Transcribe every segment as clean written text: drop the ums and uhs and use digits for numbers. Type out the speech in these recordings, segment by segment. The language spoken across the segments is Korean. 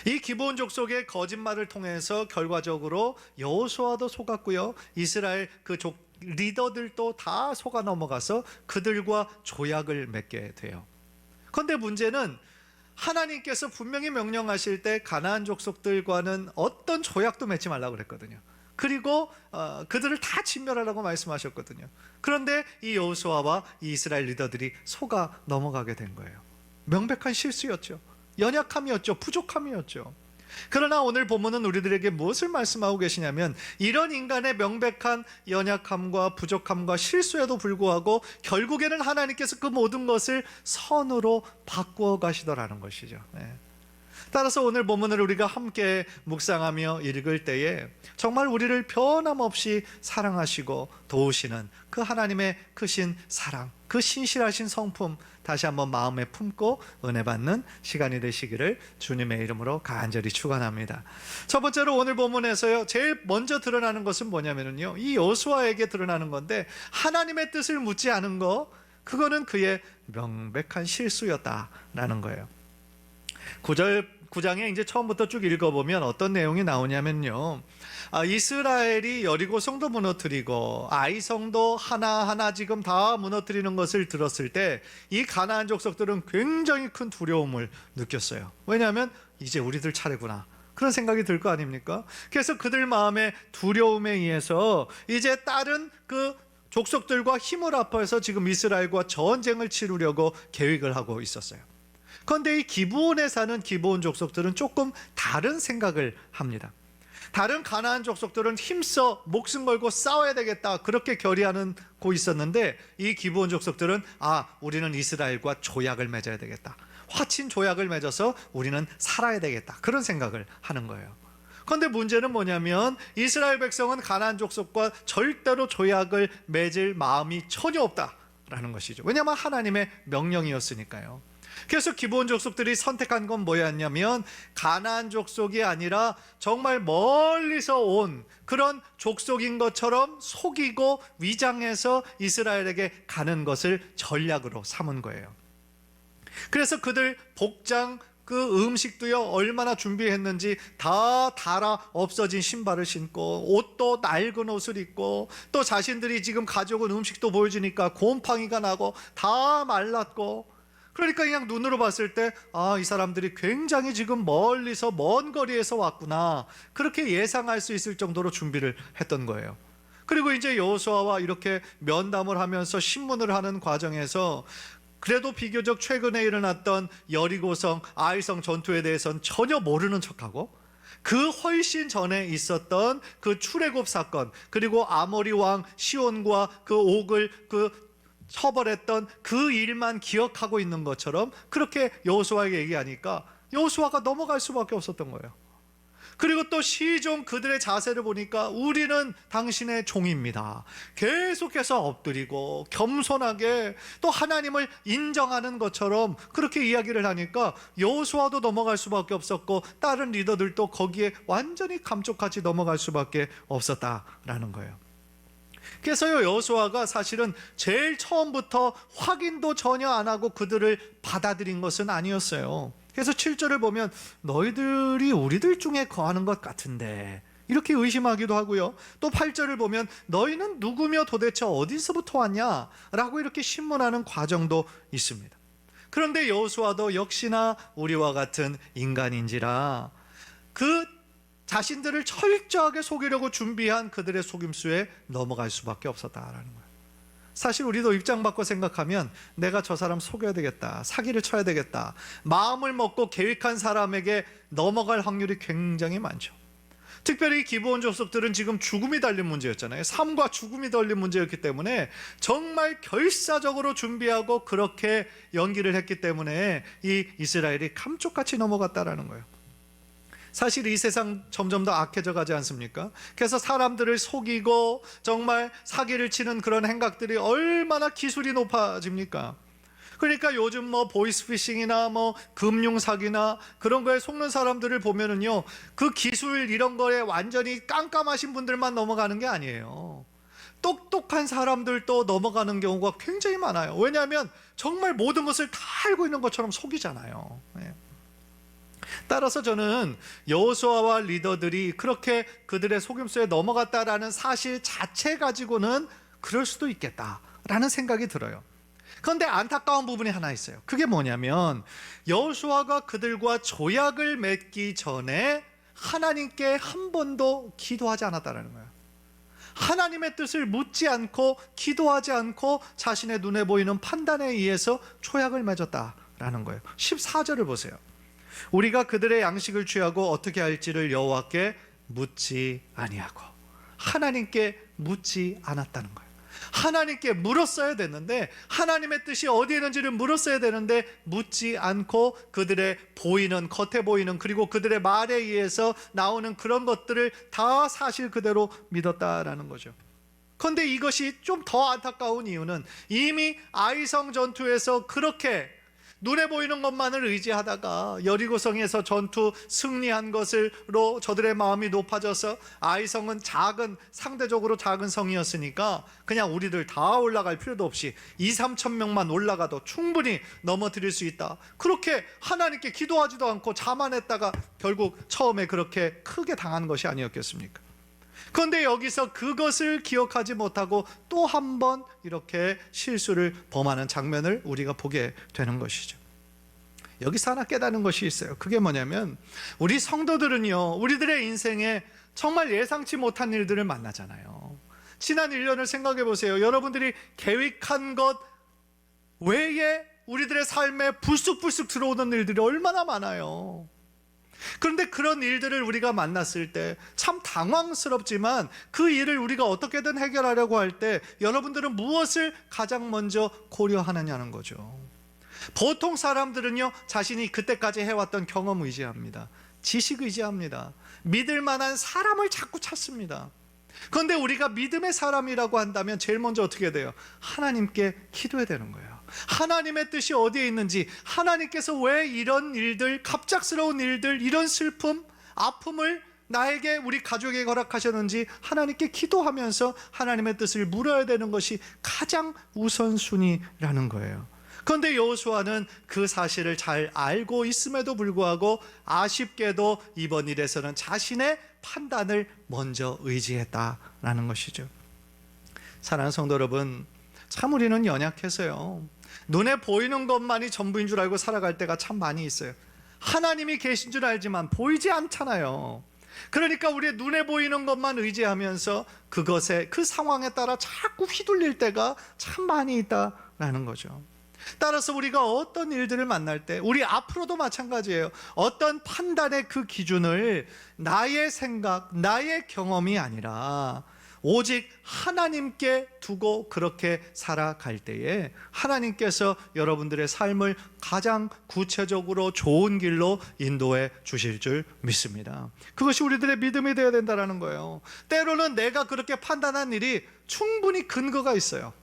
이 기브온 족속의 거짓말을 통해서 결과적으로 여호수아도 속았고요, 이스라엘 리더들도 다 속아 넘어가서 그들과 조약을 맺게 돼요. 그런데 문제는 하나님께서 분명히 명령하실 때 가나안 족속들과는 어떤 조약도 맺지 말라고 그랬거든요. 그리고 그들을 다 진멸하라고 말씀하셨거든요. 그런데 이 여호수아와 이 이스라엘 리더들이 속아 넘어가게 된 거예요. 명백한 실수였죠. 연약함이었죠. 부족함이었죠. 그러나 오늘 본문은 우리들에게 무엇을 말씀하고 계시냐면, 이런 인간의 명백한 연약함과 부족함과 실수에도 불구하고 결국에는 하나님께서 그 모든 것을 선으로 바꾸어 가시더라는 것이죠. 따라서 오늘 본문을 우리가 함께 묵상하며 읽을 때에 정말 우리를 변함없이 사랑하시고 도우시는 그 하나님의 크신 사랑, 그 신실하신 성품 다시 한번 마음에 품고 은혜 받는 시간이 되시기를 주님의 이름으로 간절히 축원합니다. 첫 번째로 오늘 본문에서요, 제일 먼저 드러나는 것은 뭐냐면요, 이 여호수아에게 드러나는 건데, 하나님의 뜻을 묻지 않은 거, 그거는 그의 명백한 실수였다라는 거예요. 9장에 이제 처음부터 쭉 읽어보면 어떤 내용이 나오냐면요, 이스라엘이 여리고 성도 무너뜨리고 아이 성도 하나하나 지금 다 무너뜨리는 것을 들었을 때 이 가나안 족속들은 굉장히 큰 두려움을 느꼈어요. 왜냐하면 이제 우리들 차례구나, 그런 생각이 들 거 아닙니까? 그래서 그들 마음의 두려움에 의해서 이제 다른 그 족속들과 힘을 합해서 지금 이스라엘과 전쟁을 치르려고 계획을 하고 있었어요. 그런데 이 기브온에 사는 기브온 족속들은 조금 다른 생각을 합니다. 다른 가나안 족속들은 힘써 목숨 걸고 싸워야 되겠다, 그렇게 결의하고 있었는데, 이 기브온 족속들은 우리는 이스라엘과 조약을 맺어야 되겠다, 화친 조약을 맺어서 우리는 살아야 되겠다, 그런 생각을 하는 거예요. 그런데 문제는 뭐냐면, 이스라엘 백성은 가나안 족속과 절대로 조약을 맺을 마음이 전혀 없다라는 것이죠. 왜냐하면 하나님의 명령이었으니까요. 그래서 기브온 족속들이 선택한 건 뭐였냐면, 가나안 족속이 아니라 정말 멀리서 온 그런 족속인 것처럼 속이고 위장해서 이스라엘에게 가는 것을 전략으로 삼은 거예요. 그래서 그들 복장, 그 음식도요, 얼마나 준비했는지 다 달아 없어진 신발을 신고, 옷도 낡은 옷을 입고, 또 자신들이 지금 가져온 음식도 보여주니까 곰팡이가 나고 다 말랐고, 그러니까 그냥 눈으로 봤을 때 이 사람들이 굉장히 지금 멀리서 먼 거리에서 왔구나, 그렇게 예상할 수 있을 정도로 준비를 했던 거예요. 그리고 이제 여호수아와 이렇게 면담을 하면서 신문을 하는 과정에서 그래도 비교적 최근에 일어났던 여리고성, 아이성 전투에 대해서는 전혀 모르는 척하고, 그 훨씬 전에 있었던 그 출애굽 사건, 그리고 아모리 왕 시온과 그 옥을 처벌했던 그 일만 기억하고 있는 것처럼 그렇게 여호수아에게 얘기하니까 여호수아가 넘어갈 수밖에 없었던 거예요. 그리고 또 시종 그들의 자세를 보니까 우리는 당신의 종입니다, 계속해서 엎드리고 겸손하게 또 하나님을 인정하는 것처럼 그렇게 이야기를 하니까 여호수아도 넘어갈 수밖에 없었고, 다른 리더들도 거기에 완전히 감쪽같이 넘어갈 수밖에 없었다라는 거예요. 그래서요, 여호수아가 사실은 제일 처음부터 확인도 전혀 안 하고 그들을 받아들인 것은 아니었어요. 그래서 7절을 보면 너희들이 우리들 중에 거하는 것 같은데, 이렇게 의심하기도 하고요. 또 8절을 보면 너희는 누구며 도대체 어디서부터 왔냐? 라고 이렇게 신문하는 과정도 있습니다. 그런데 여호수아도 역시나 우리와 같은 인간인지라 그 자신들을 철저하게 속이려고 준비한 그들의 속임수에 넘어갈 수밖에 없었다라는 거예요. 사실 우리도 입장 바꿔 생각하면 내가 저 사람 속여야 되겠다, 사기를 쳐야 되겠다, 마음을 먹고 계획한 사람에게 넘어갈 확률이 굉장히 많죠. 특별히 기브온 족속들은 지금 죽음이 달린 문제였잖아요. 삶과 죽음이 달린 문제였기 때문에 정말 결사적으로 준비하고 그렇게 연기를 했기 때문에 이 이스라엘이 감쪽같이 넘어갔다라는 거예요. 사실 이 세상 점점 더 악해져 가지 않습니까? 그래서 사람들을 속이고 정말 사기를 치는 그런 행각들이 얼마나 기술이 높아집니까? 그러니까 요즘 보이스피싱이나 금융 사기나 그런 거에 속는 사람들을 보면은요, 그 기술 이런 거에 완전히 깜깜하신 분들만 넘어가는 게 아니에요. 똑똑한 사람들도 넘어가는 경우가 굉장히 많아요. 왜냐하면 정말 모든 것을 다 알고 있는 것처럼 속이잖아요. 따라서 저는 여호수아와 리더들이 그렇게 그들의 속임수에 넘어갔다라는 사실 자체 가지고는 그럴 수도 있겠다라는 생각이 들어요. 그런데 안타까운 부분이 하나 있어요. 그게 뭐냐면 여호수아가 그들과 조약을 맺기 전에 하나님께 한 번도 기도하지 않았다는 거예요. 하나님의 뜻을 묻지 않고 기도하지 않고 자신의 눈에 보이는 판단에 의해서 조약을 맺었다라는 거예요. 14절을 보세요. 우리가 그들의 양식을 취하고 어떻게 할지를 여호와께 묻지 아니하고, 하나님께 묻지 않았다는 거예요. 하나님께 물었어야 됐는데, 하나님의 뜻이 어디에 있는지를 물었어야 되는데 묻지 않고 그들의 보이는, 겉에 보이는, 그리고 그들의 말에 의해서 나오는 그런 것들을 다 사실 그대로 믿었다라는 거죠. 그런데 이것이 좀 더 안타까운 이유는 이미 아이성 전투에서 그렇게 눈에 보이는 것만을 의지하다가 여리고성에서 전투 승리한 것으로 저들의 마음이 높아져서, 아이성은 상대적으로 작은 성이었으니까 그냥 우리들 다 올라갈 필요도 없이 2-3천 명만 올라가도 충분히 넘어뜨릴 수 있다, 그렇게 하나님께 기도하지도 않고 자만했다가 결국 처음에 그렇게 크게 당한 것이 아니었겠습니까? 그런데 여기서 그것을 기억하지 못하고 또 한 번 이렇게 실수를 범하는 장면을 우리가 보게 되는 것이죠. 여기서 하나 깨닫는 것이 있어요. 그게 뭐냐면, 우리 성도들은요, 우리들의 인생에 정말 예상치 못한 일들을 만나잖아요. 지난 1년을 생각해 보세요. 여러분들이 계획한 것 외에 우리들의 삶에 불쑥불쑥 들어오는 일들이 얼마나 많아요. 그런데 그런 일들을 우리가 만났을 때 참 당황스럽지만, 그 일을 우리가 어떻게든 해결하려고 할 때 여러분들은 무엇을 가장 먼저 고려하느냐는 거죠. 보통 사람들은요, 자신이 그때까지 해왔던 경험 의지합니다. 지식 의지합니다. 믿을 만한 사람을 자꾸 찾습니다. 그런데 우리가 믿음의 사람이라고 한다면 제일 먼저 어떻게 돼요? 하나님께 기도해야 되는 거예요. 하나님의 뜻이 어디에 있는지, 하나님께서 왜 이런 일들, 갑작스러운 일들, 이런 슬픔, 아픔을 나에게, 우리 가족에게 허락하셨는지 하나님께 기도하면서 하나님의 뜻을 물어야 되는 것이 가장 우선순위라는 거예요. 그런데 여호수아는 그 사실을 잘 알고 있음에도 불구하고 아쉽게도 이번 일에서는 자신의 판단을 먼저 의지했다라는 것이죠. 사랑하는 성도 여러분, 참 우리는 연약해서요, 눈에 보이는 것만이 전부인 줄 알고 살아갈 때가 참 많이 있어요. 하나님이 계신 줄 알지만 보이지 않잖아요. 그러니까 우리의 눈에 보이는 것만 의지하면서 그것에, 그 상황에 따라 자꾸 휘둘릴 때가 참 많이 있다라는 거죠. 따라서 우리가 어떤 일들을 만날 때, 우리 앞으로도 마찬가지예요. 어떤 판단의 그 기준을 나의 생각, 나의 경험이 아니라 오직 하나님께 두고 그렇게 살아갈 때에 하나님께서 여러분들의 삶을 가장 구체적으로 좋은 길로 인도해 주실 줄 믿습니다. 그것이 우리들의 믿음이 되어야 된다는 거예요. 때로는 내가 그렇게 판단한 일이 충분히 근거가 있어요.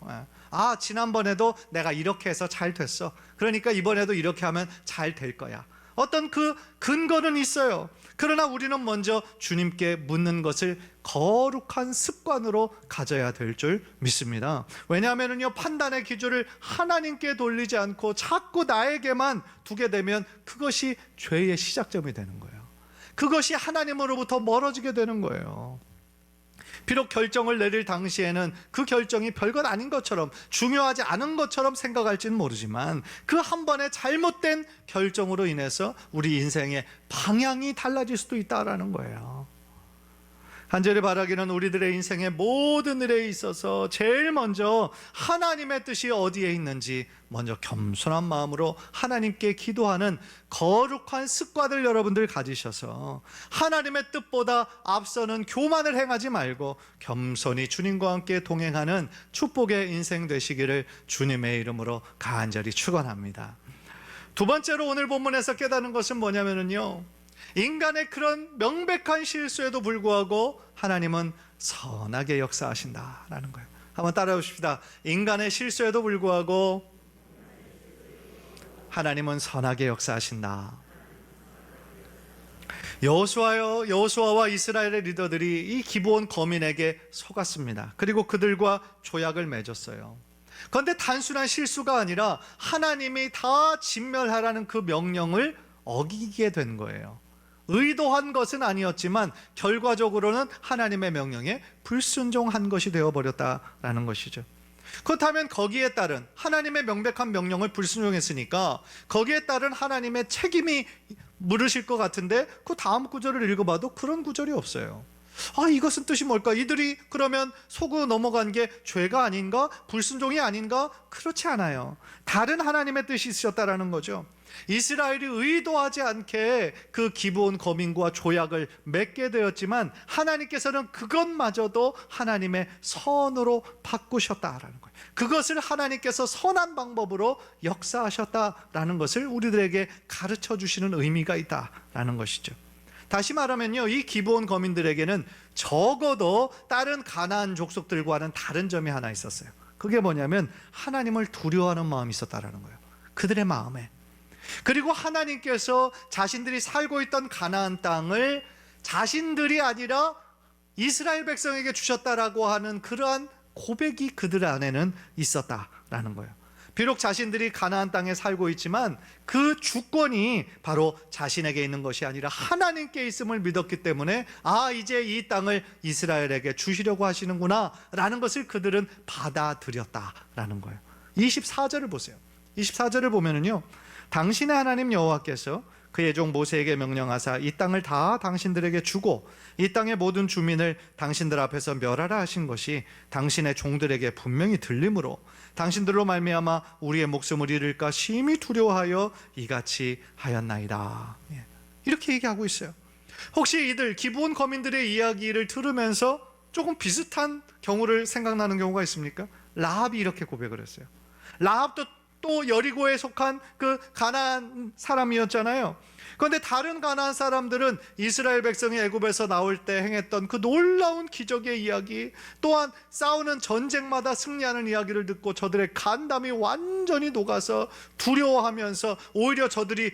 지난번에도 내가 이렇게 해서 잘 됐어, 그러니까 이번에도 이렇게 하면 잘 될 거야. 어떤 그 근거는 있어요. 그러나 우리는 먼저 주님께 묻는 것을 거룩한 습관으로 가져야 될 줄 믿습니다. 왜냐하면요, 판단의 기준을 하나님께 돌리지 않고 자꾸 나에게만 두게 되면 그것이 죄의 시작점이 되는 거예요. 그것이 하나님으로부터 멀어지게 되는 거예요. 비록 결정을 내릴 당시에는 그 결정이 별것 아닌 것처럼, 중요하지 않은 것처럼 생각할지는 모르지만, 그 한 번의 잘못된 결정으로 인해서 우리 인생의 방향이 달라질 수도 있다라는 거예요. 간절히 바라기는 우리들의 인생의 모든 일에 있어서 제일 먼저 하나님의 뜻이 어디에 있는지 먼저 겸손한 마음으로 하나님께 기도하는 거룩한 습관을 여러분들 가지셔서 하나님의 뜻보다 앞서는 교만을 행하지 말고 겸손히 주님과 함께 동행하는 축복의 인생 되시기를 주님의 이름으로 간절히 축원합니다. 두 번째로 오늘 본문에서 깨닫는 것은 뭐냐면요, 인간의 그런 명백한 실수에도 불구하고 하나님은 선하게 역사하신다라는 거예요. 한번 따라해 보십시다. 인간의 실수에도 불구하고 하나님은 선하게 역사하신다. 여호수아와 이스라엘의 리더들이 이 기브온 거민에게 속았습니다. 그리고 그들과 조약을 맺었어요. 그런데 단순한 실수가 아니라 하나님이 다 진멸하라는 그 명령을 어기게 된 거예요. 의도한 것은 아니었지만 결과적으로는 하나님의 명령에 불순종한 것이 되어버렸다라는 것이죠. 그렇다면 거기에 따른 하나님의 명백한 명령을 불순종했으니까 거기에 따른 하나님의 책임이 물으실 것 같은데 그 다음 구절을 읽어봐도 그런 구절이 없어요. 이것은 뜻이 뭘까? 이들이 그러면 속고 넘어간 게 죄가 아닌가? 불순종이 아닌가? 그렇지 않아요. 다른 하나님의 뜻이 있으셨다라는 거죠. 이스라엘이 의도하지 않게 그 기브온 거민과 조약을 맺게 되었지만 하나님께서는 그것마저도 하나님의 선으로 바꾸셨다라는 거예요. 그것을 하나님께서 선한 방법으로 역사하셨다라는 것을 우리들에게 가르쳐 주시는 의미가 있다라는 것이죠. 다시 말하면요, 이 기브온 거민들에게는 적어도 다른 가나안 족속들과는 다른 점이 하나 있었어요. 그게 뭐냐면 하나님을 두려워하는 마음이 있었다라는 거예요. 그들의 마음에. 그리고 하나님께서 자신들이 살고 있던 가나안 땅을 자신들이 아니라 이스라엘 백성에게 주셨다라고 하는 그러한 고백이 그들 안에는 있었다라는 거예요. 비록 자신들이 가나안 땅에 살고 있지만 그 주권이 바로 자신에게 있는 것이 아니라 하나님께 있음을 믿었기 때문에 이제 이 땅을 이스라엘에게 주시려고 하시는구나 라는 것을 그들은 받아들였다라는 거예요. 24절을 보세요. 24절을 보면은요, 당신의 하나님 여호와께서 그의 종 모세에게 명령하사 이 땅을 다 당신들에게 주고 이 땅의 모든 주민을 당신들 앞에서 멸하라 하신 것이 당신의 종들에게 분명히 들림으로 당신들로 말미암아 우리의 목숨을 잃을까 심히 두려워하여 이같이 하였나이다. 이렇게 얘기하고 있어요. 혹시 이들 기브온 거민들의 이야기를 들으면서 조금 비슷한 경우를 생각나는 경우가 있습니까? 라합이 이렇게 고백을 했어요. 라합도 또 여리고에 속한 그 가나안 사람이었잖아요. 그런데 다른 가나안 사람들은 이스라엘 백성이 애굽에서 나올 때 행했던 그 놀라운 기적의 이야기, 또한 싸우는 전쟁마다 승리하는 이야기를 듣고 저들의 간담이 완전히 녹아서 두려워하면서 오히려 저들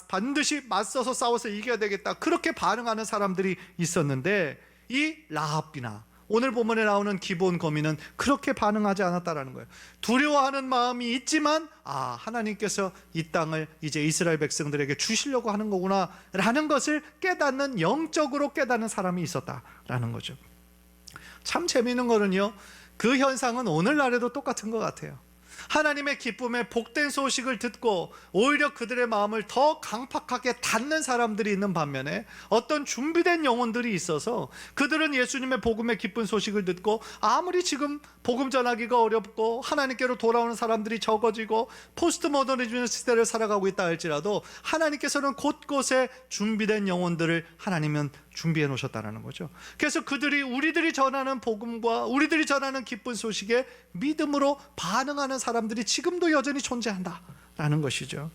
반드시 맞서서 싸워서 이겨야 되겠다, 그렇게 반응하는 사람들이 있었는데 이 라합이나 오늘 본문에 나오는 기브온 거민은 그렇게 반응하지 않았다라는 거예요. 두려워하는 마음이 있지만 하나님께서 이 땅을 이제 이스라엘 백성들에게 주시려고 하는 거구나 라는 것을 깨닫는, 영적으로 깨닫는 사람이 있었다라는 거죠. 참 재미있는 거는요, 그 현상은 오늘날에도 똑같은 것 같아요. 하나님의 기쁨에 복된 소식을 듣고 오히려 그들의 마음을 더 강팍하게 닫는 사람들이 있는 반면에 어떤 준비된 영혼들이 있어서 그들은 예수님의 복음의 기쁜 소식을 듣고 아무리 지금 복음 전하기가 어렵고 하나님께로 돌아오는 사람들이 적어지고 포스트 모더니즘 시대를 살아가고 있다 할지라도 하나님께서는 곳곳에 준비된 영혼들을 하나님은 준비해 놓으셨다는 거죠. 그래서 그들이 우리들이 전하는 복음과 우리들이 전하는 기쁜 소식에 믿음으로 반응하는 사람들이 지금도 여전히 존재한다라는 것이죠.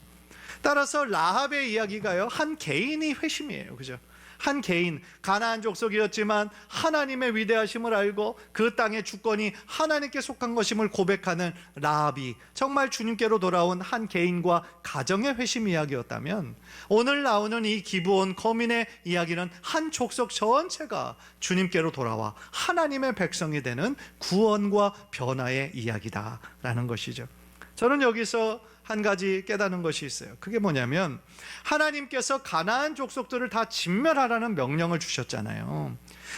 따라서 라합의 이야기가요, 한 개인의 회심이에요. 그죠? 한 개인, 가나안 족속이었지만 하나님의 위대하심을 알고 그 땅의 주권이 하나님께 속한 것임을 고백하는 라합이 정말 주님께로 돌아온 한 개인과 가정의 회심 이야기였다면, 오늘 나오는 이 기브온 거민의 이야기는 한 족속 전체가 주님께로 돌아와 하나님의 백성이 되는 구원과 변화의 이야기다라는 것이죠. 저는 여기서 한 가지 깨닫는 것이 있어요. 그게 뭐냐면 하나님께서 가나안 족속들을 다 진멸하라는 명령을 주셨잖아요.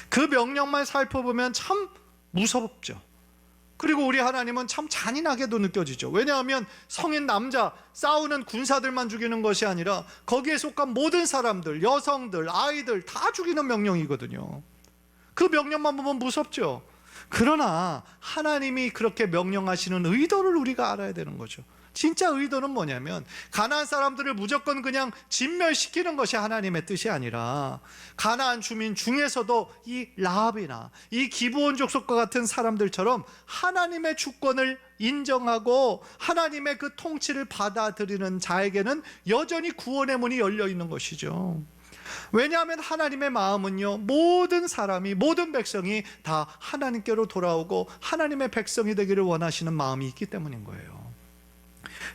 그 명령만 살펴보면 참 무섭죠. 그리고 우리 하나님은 참 잔인하게도 느껴지죠. 왜냐하면 성인 남자, 싸우는 군사들만 죽이는 것이 아니라 거기에 속한 모든 사람들, 여성들, 아이들 다 죽이는 명령이거든요. 그 명령만 보면 무섭죠. 그러나 하나님이 그렇게 명령하시는 의도를 우리가 알아야 되는 거죠. 진짜 의도는 뭐냐면 가나안 사람들을 무조건 그냥 진멸시키는 것이 하나님의 뜻이 아니라 가나안 주민 중에서도 이 라합이나 이 기브온 족속과 같은 사람들처럼 하나님의 주권을 인정하고 하나님의 그 통치를 받아들이는 자에게는 여전히 구원의 문이 열려 있는 것이죠. 왜냐하면 하나님의 마음은요, 모든 사람이, 모든 백성이 다 하나님께로 돌아오고 하나님의 백성이 되기를 원하시는 마음이 있기 때문인 거예요.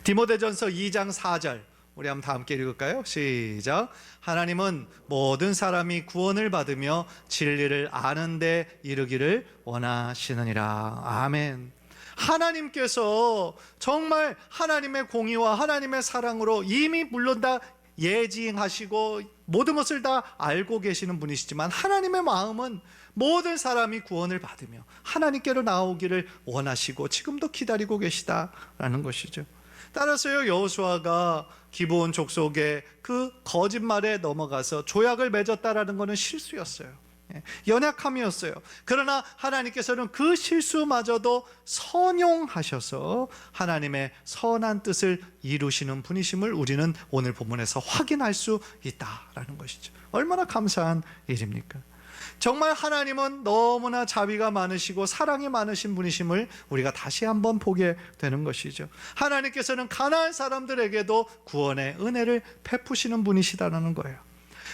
디모데전서 2장 4절 우리 한번 다 함께 읽을까요? 시작. 하나님은 모든 사람이 구원을 받으며 진리를 아는 데 이르기를 원하시느니라. 아멘. 하나님께서 정말 하나님의 공의와 하나님의 사랑으로 이미 물론 다 예지하시고 모든 것을 다 알고 계시는 분이시지만 하나님의 마음은 모든 사람이 구원을 받으며 하나님께로 나오기를 원하시고 지금도 기다리고 계시다라는 것이죠. 따라서요, 여호수아가 기브온 족속의 그 거짓말에 넘어가서 조약을 맺었다라는 것은 실수였어요. 연약함이었어요. 그러나 하나님께서는 그 실수마저도 선용하셔서 하나님의 선한 뜻을 이루시는 분이심을 우리는 오늘 본문에서 확인할 수 있다라는 것이죠. 얼마나 감사한 일입니까? 정말 하나님은 너무나 자비가 많으시고 사랑이 많으신 분이심을 우리가 다시 한번 보게 되는 것이죠. 하나님께서는 가나안 사람들에게도 구원의 은혜를 베푸시는 분이시다는 거예요.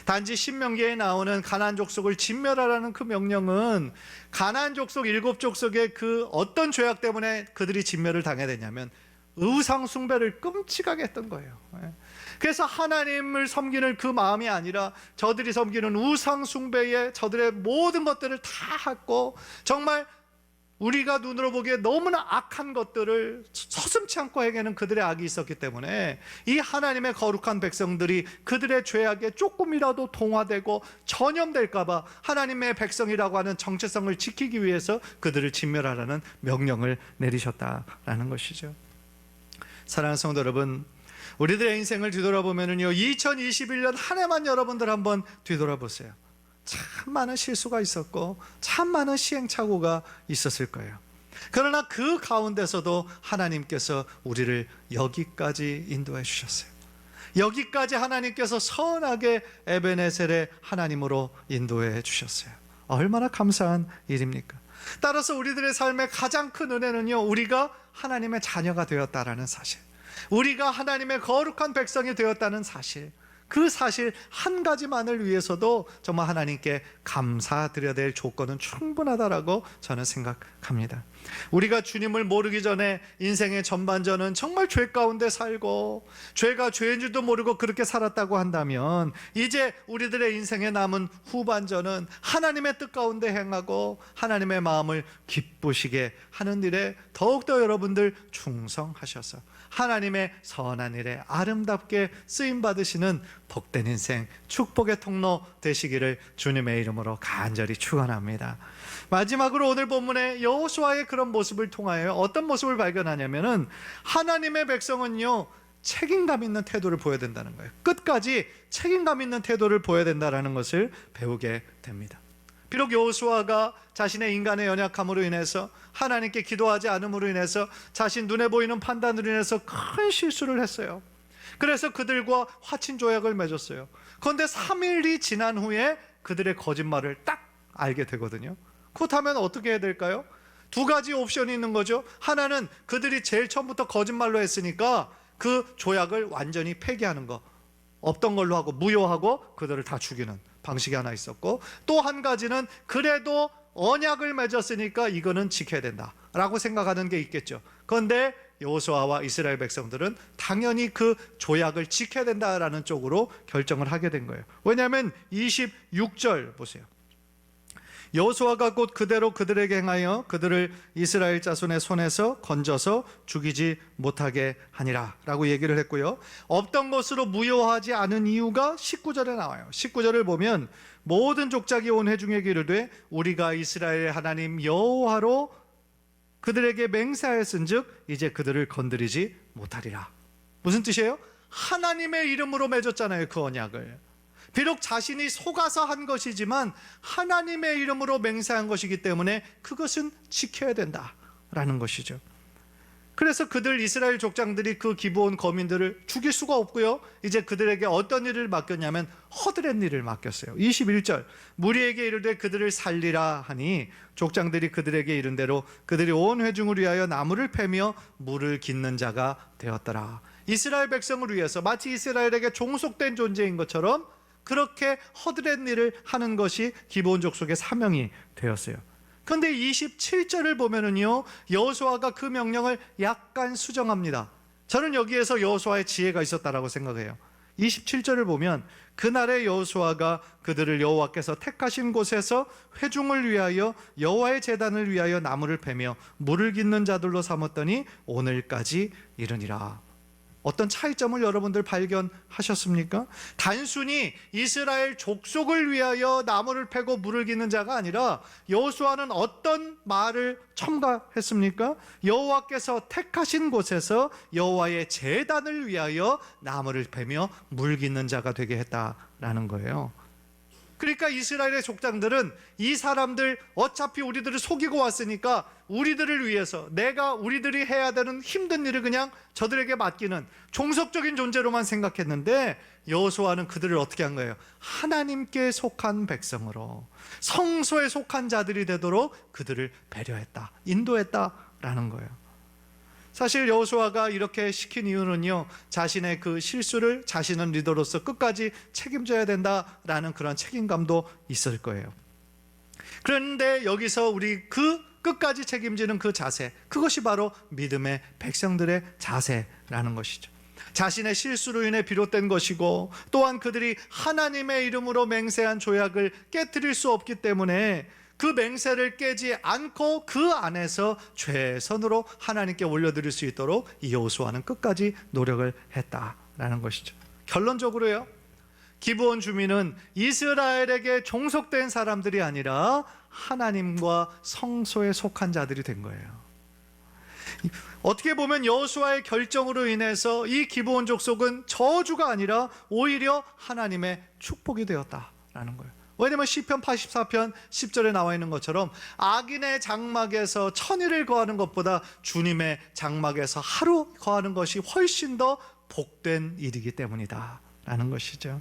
단지 신명기에 나오는 가나안 족속을 진멸하라는 그 명령은 가나안 족속 7족속의 그 어떤 죄악 때문에 그들이 진멸을 당해야 되냐면 우상 숭배를 끔찍하게 했던 거예요. 그래서 하나님을 섬기는 그 마음이 아니라 저들이 섬기는 우상 숭배에 저들의 모든 것들을 다 했고, 정말 우리가 눈으로 보기에 너무나 악한 것들을 서슴지 않고 행하는 그들의 악이 있었기 때문에 이 하나님의 거룩한 백성들이 그들의 죄악에 조금이라도 동화되고 전염될까 봐 하나님의 백성이라고 하는 정체성을 지키기 위해서 그들을 진멸하라는 명령을 내리셨다라는 것이죠. 사랑하는 성도 여러분, 우리들의 인생을 뒤돌아보면요, 2021년 한 해만 여러분들 한번 뒤돌아보세요. 참 많은 실수가 있었고 참 많은 시행착오가 있었을 거예요. 그러나 그 가운데서도 하나님께서 우리를 여기까지 인도해 주셨어요. 여기까지 하나님께서 선하게 에베네셀의 하나님으로 인도해 주셨어요. 얼마나 감사한 일입니까? 따라서 우리들의 삶의 가장 큰 은혜는요, 우리가 하나님의 자녀가 되었다라는 사실, 우리가 하나님의 거룩한 백성이 되었다는 사실, 그 사실 한 가지만을 위해서도 정말 하나님께 감사드려야 될 조건은 충분하다라고 저는 생각합니다. 우리가 주님을 모르기 전에 인생의 전반전은 정말 죄 가운데 살고 죄가 죄인 줄도 모르고 그렇게 살았다고 한다면, 이제 우리들의 인생에 남은 후반전은 하나님의 뜻 가운데 행하고 하나님의 마음을 기쁘시게 하는 일에 더욱더 여러분들 충성하셔서 하나님의 선한 일에 아름답게 쓰임받으시는 복된 인생, 축복의 통로 되시기를 주님의 이름으로 간절히 축원합니다. 마지막으로 오늘 본문에 여호수아의 그런 모습을 통하여 어떤 모습을 발견하냐면은, 하나님의 백성은요, 책임감 있는 태도를 보여야 된다는 거예요. 끝까지 책임감 있는 태도를 보여야 된다는 것을 배우게 됩니다. 비록 여호수아가 자신의 인간의 연약함으로 인해서, 하나님께 기도하지 않음으로 인해서, 자신 눈에 보이는 판단으로 인해서 큰 실수를 했어요. 그래서 그들과 화친 조약을 맺었어요. 그런데 3일이 지난 후에 그들의 거짓말을 딱 알게 되거든요. 그렇다면 어떻게 해야 될까요? 두 가지 옵션이 있는 거죠. 하나는 그들이 제일 처음부터 거짓말로 했으니까 그 조약을 완전히 폐기하는 거, 없던 걸로 하고 무효하고 그들을 다 죽이는 방식이 하나 있었고, 또 한 가지는 그래도 언약을 맺었으니까 이거는 지켜야 된다라고 생각하는 게 있겠죠. 그런데 여호수아와 이스라엘 백성들은 당연히 그 조약을 지켜야 된다라는 쪽으로 결정을 하게 된 거예요. 왜냐하면 26절 보세요. 여호수아가 곧 그대로 그들에게 행하여 그들을 이스라엘 자손의 손에서 건져서 죽이지 못하게 하니라 라고 얘기를 했고요. 없던 것으로 무효하지 않은 이유가 19절에 나와요. 19절을 보면 모든 족장이 온 회중에게 이르되 우리가 이스라엘의 하나님 여호와로 그들에게 맹세하였은즉 이제 그들을 건드리지 못하리라. 무슨 뜻이에요? 하나님의 이름으로 맺었잖아요, 그 언약을. 비록 자신이 속아서 한 것이지만 하나님의 이름으로 맹세한 것이기 때문에 그것은 지켜야 된다라는 것이죠. 그래서 그들 이스라엘 족장들이 그 기브온 거민들을 죽일 수가 없고요, 이제 그들에게 어떤 일을 맡겼냐면 허드렛 일을 맡겼어요. 21절 무리에게 이르되 그들을 살리라 하니 족장들이 그들에게 이른 대로 그들이 온 회중을 위하여 나무를 패며 물을 깃는 자가 되었더라. 이스라엘 백성을 위해서 마치 이스라엘에게 종속된 존재인 것처럼 그렇게 허드렛 일을 하는 것이 기브온 족속의 사명이 되었어요. 그런데 27절을 보면은요, 여호수아가 그 명령을 약간 수정합니다. 저는 여기에서 여호수아의 지혜가 있었다라고 생각해요. 27절을 보면 그날에 여호수아가 그들을 여호와께서 택하신 곳에서 회중을 위하여 여호와의 제단을 위하여 나무를 패며 물을 깃는 자들로 삼았더니 오늘까지 이르니라. 어떤 차이점을 여러분들 발견하셨습니까? 단순히 이스라엘 족속을 위하여 나무를 패고 물을 깃는 자가 아니라 여호수아는 어떤 말을 첨가했습니까? 여호와께서 택하신 곳에서 여호와의 제단을 위하여 나무를 패며 물 깃는 자가 되게 했다라는 거예요. 그러니까 이스라엘의 족장들은 이 사람들 어차피 우리들을 속이고 왔으니까 우리들을 위해서 우리들이 해야 되는 힘든 일을 그냥 저들에게 맡기는 종속적인 존재로만 생각했는데 여호수아는 그들을 어떻게 한 거예요? 하나님께 속한 백성으로 성소에 속한 자들이 되도록 그들을 배려했다, 인도했다라는 거예요. 사실 여호수아가 이렇게 시킨 이유는요, 자신의 그 실수를 자신은 리더로서 끝까지 책임져야 된다라는 그런 책임감도 있을 거예요. 그런데 여기서 우리 그 끝까지 책임지는 그 자세, 그것이 바로 믿음의 백성들의 자세라는 것이죠. 자신의 실수로 인해 비롯된 것이고 또한 그들이 하나님의 이름으로 맹세한 조약을 깨트릴 수 없기 때문에 그 맹세를 깨지 않고 그 안에서 최선으로 하나님께 올려드릴 수 있도록 이 여호수아는 끝까지 노력을 했다라는 것이죠. 결론적으로요, 기브온 주민은 이스라엘에게 종속된 사람들이 아니라 하나님과 성소에 속한 자들이 된 거예요. 어떻게 보면 여호수아의 결정으로 인해서 이 기브온 족속은 저주가 아니라 오히려 하나님의 축복이 되었다라는 거예요. 왜냐하면 시편 84편 10절에 나와 있는 것처럼 악인의 장막에서 천일을 거하는 것보다 주님의 장막에서 하루 거하는 것이 훨씬 더 복된 일이기 때문이다 라는 것이죠.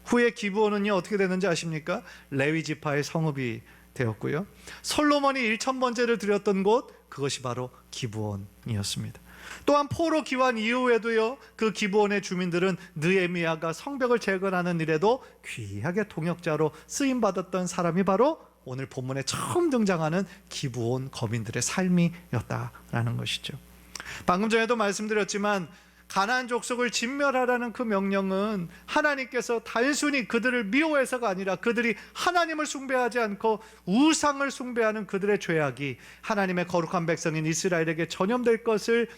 후에 기브온은요 어떻게 되는지 아십니까? 레위 지파의 성읍이 되었고요, 솔로몬이 1000번제를 드렸던 곳, 그것이 바로 기브온이었습니다. 또한 포로 기환 이후에도요, 그 기브온의 주민들은 느헤미야가 성벽을 재건하는 일에도 귀하게 동역자로 쓰임받았던 사람이 바로 오늘 본문에 처음 등장하는 기브온 거민들의 삶이었다라는 것이죠. 방금 전에도 말씀드렸지만 가나안 족속을 진멸하라는 그 명령은 하나님께서 단순히 그들을 미워해서가 아니라 그들이 하나님을 숭배하지 않고 우상을 숭배하는 그들의 죄악이 하나님의 거룩한 백성인 이스라엘에게 전염될 것을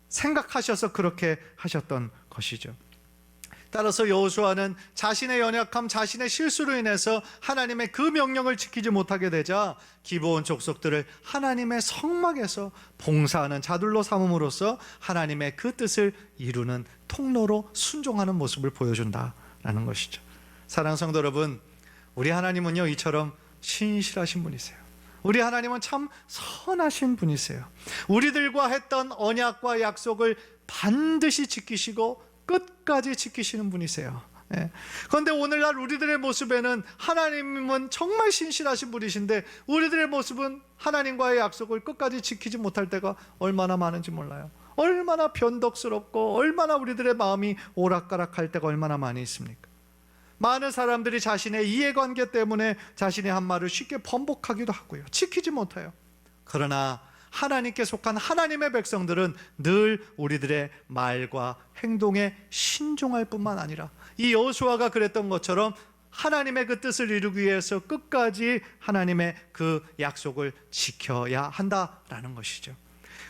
생각하셔서 그렇게 하셨던 것이죠. 따라서 여호수아는 자신의 연약함, 자신의 실수로 인해서 하나님의 그 명령을 지키지 못하게 되자 기브온 족속들을 하나님의 성막에서 봉사하는 자들로 삼음으로써 하나님의 그 뜻을 이루는 통로로 순종하는 모습을 보여준다라는 것이죠. 사랑하는 성도 여러분, 우리 하나님은요 이처럼 신실하신 분이세요. 우리 하나님은 참 선하신 분이세요. 우리들과 했던 언약과 약속을 반드시 지키시고 끝까지 지키시는 분이세요. 그런데 오늘날 우리들의 모습에는 하나님은 정말 신실하신 분이신데 우리들의 모습은 하나님과의 약속을 끝까지 지키지 못할 때가 얼마나 많은지 몰라요. 얼마나 변덕스럽고 얼마나 우리들의 마음이 오락가락할 때가 얼마나 많이 있습니까? 많은 사람들이 자신의 이해관계 때문에 자신의 한 말을 쉽게 번복하기도 하고요, 지키지 못해요. 그러나 하나님께 속한 하나님의 백성들은 늘 우리들의 말과 행동에 신중할 뿐만 아니라 이 여호수아가 그랬던 것처럼 하나님의 그 뜻을 이루기 위해서 끝까지 하나님의 그 약속을 지켜야 한다라는 것이죠.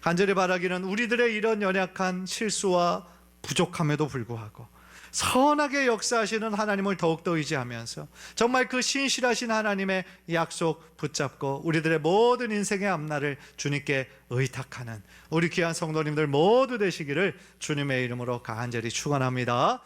간절히 바라기는 우리들의 이런 연약한 실수와 부족함에도 불구하고 선하게 역사하시는 하나님을 더욱더 의지하면서 정말 그 신실하신 하나님의 약속 붙잡고 우리들의 모든 인생의 앞날을 주님께 의탁하는 우리 귀한 성도님들 모두 되시기를 주님의 이름으로 간절히 축원합니다.